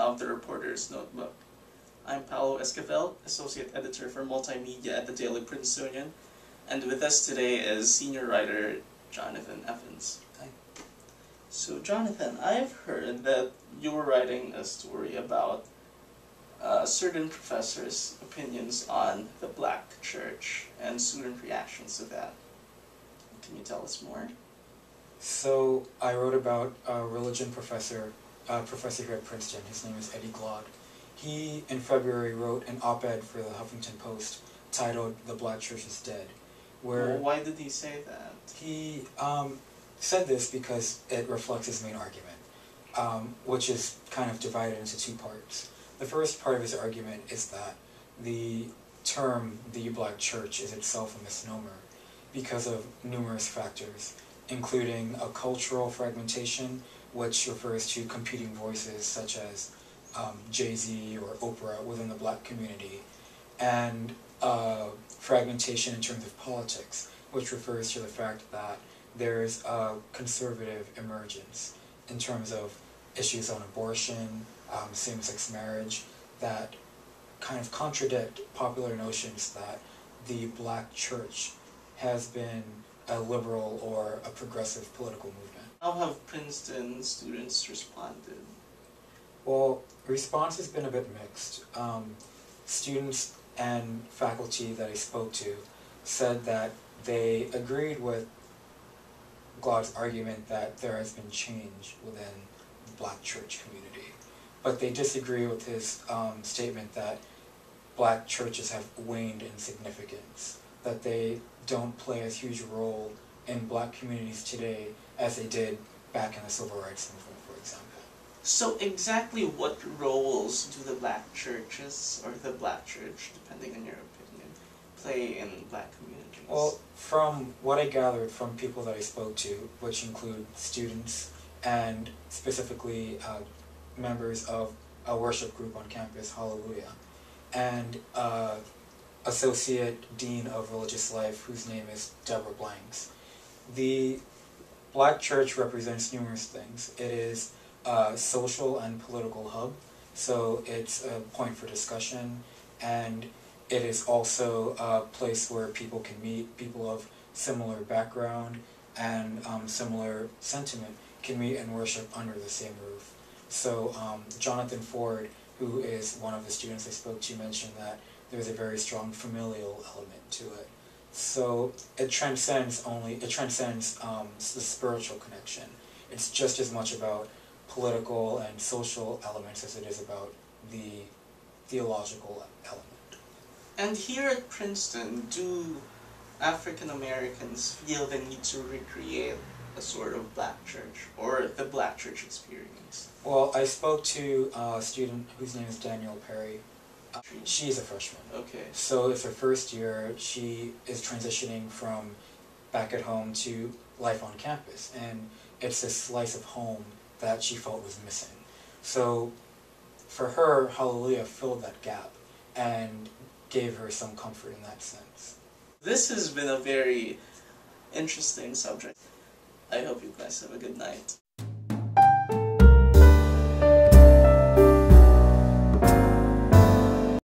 of the Reporter's Notebook. I'm Paolo Esquivel, Associate Editor for Multimedia at the DailyPrincetonian, and with us today is Senior Writer Jonathan Evans. Hi. So Jonathan, I've heard that you were writing a story about certain professors' opinions on the Black church and student reactions to that. Can you tell us more? So I wrote about a religion professor here at Princeton. His name is Eddie Glaude. He, in February, wrote an op-ed for the Huffington Post titled "The Black Church is Dead," where why did he say that? he said this because it reflects his main argument, which is kind of divided into two parts. The first part of his argument is that the term "the Black Church" is itself a misnomer because of numerous factors, including a cultural fragmentation, which refers to competing voices such as Jay-Z or Oprah within the Black community, and fragmentation in terms of politics, which refers to the fact that there's a conservative emergence in terms of issues on abortion, same-sex marriage, that kind of contradict popular notions that the Black church has been a liberal or a progressive political movement. How have Princeton students responded? Well, response has been a bit mixed. Students and faculty that I spoke to said that they agreed with Glaude's argument that there has been change within the Black church community, but they disagree with his statement that Black churches have waned in significance, that they don't play as huge a role in Black communities today as they did back in the Civil Rights Movement, for example. So exactly what roles do the Black churches, or the Black church, depending on your opinion, play in Black communities? Well, from what I gathered from people that I spoke to, which include students and specifically members of a worship group on campus, Hallelujah, and Associate Dean of Religious Life, whose name is Deborah Blanks. The Black church represents numerous things. It is a social and political hub, so it's a point for discussion, and it is also a place where people can meet, people of similar background and similar sentiment can meet and worship under the same roof. So Jonathan Ford, who is one of the students I spoke to, mentioned that there's a very strong familial element to it. So it transcends the spiritual connection. It's just as much about political and social elements as it is about the theological element. And here at Princeton, do African Americans feel the need to recreate a sort of Black church, or the Black church experience? Well, I spoke to a student whose name is Danielle Perry. She's a freshman. Okay. So it's her first year. She is transitioning from back at home to life on campus, and it's this slice of home that she felt was missing. So for her, Hallelujah filled that gap and gave her some comfort in that sense. This has been a very interesting subject. I hope you guys have a good night.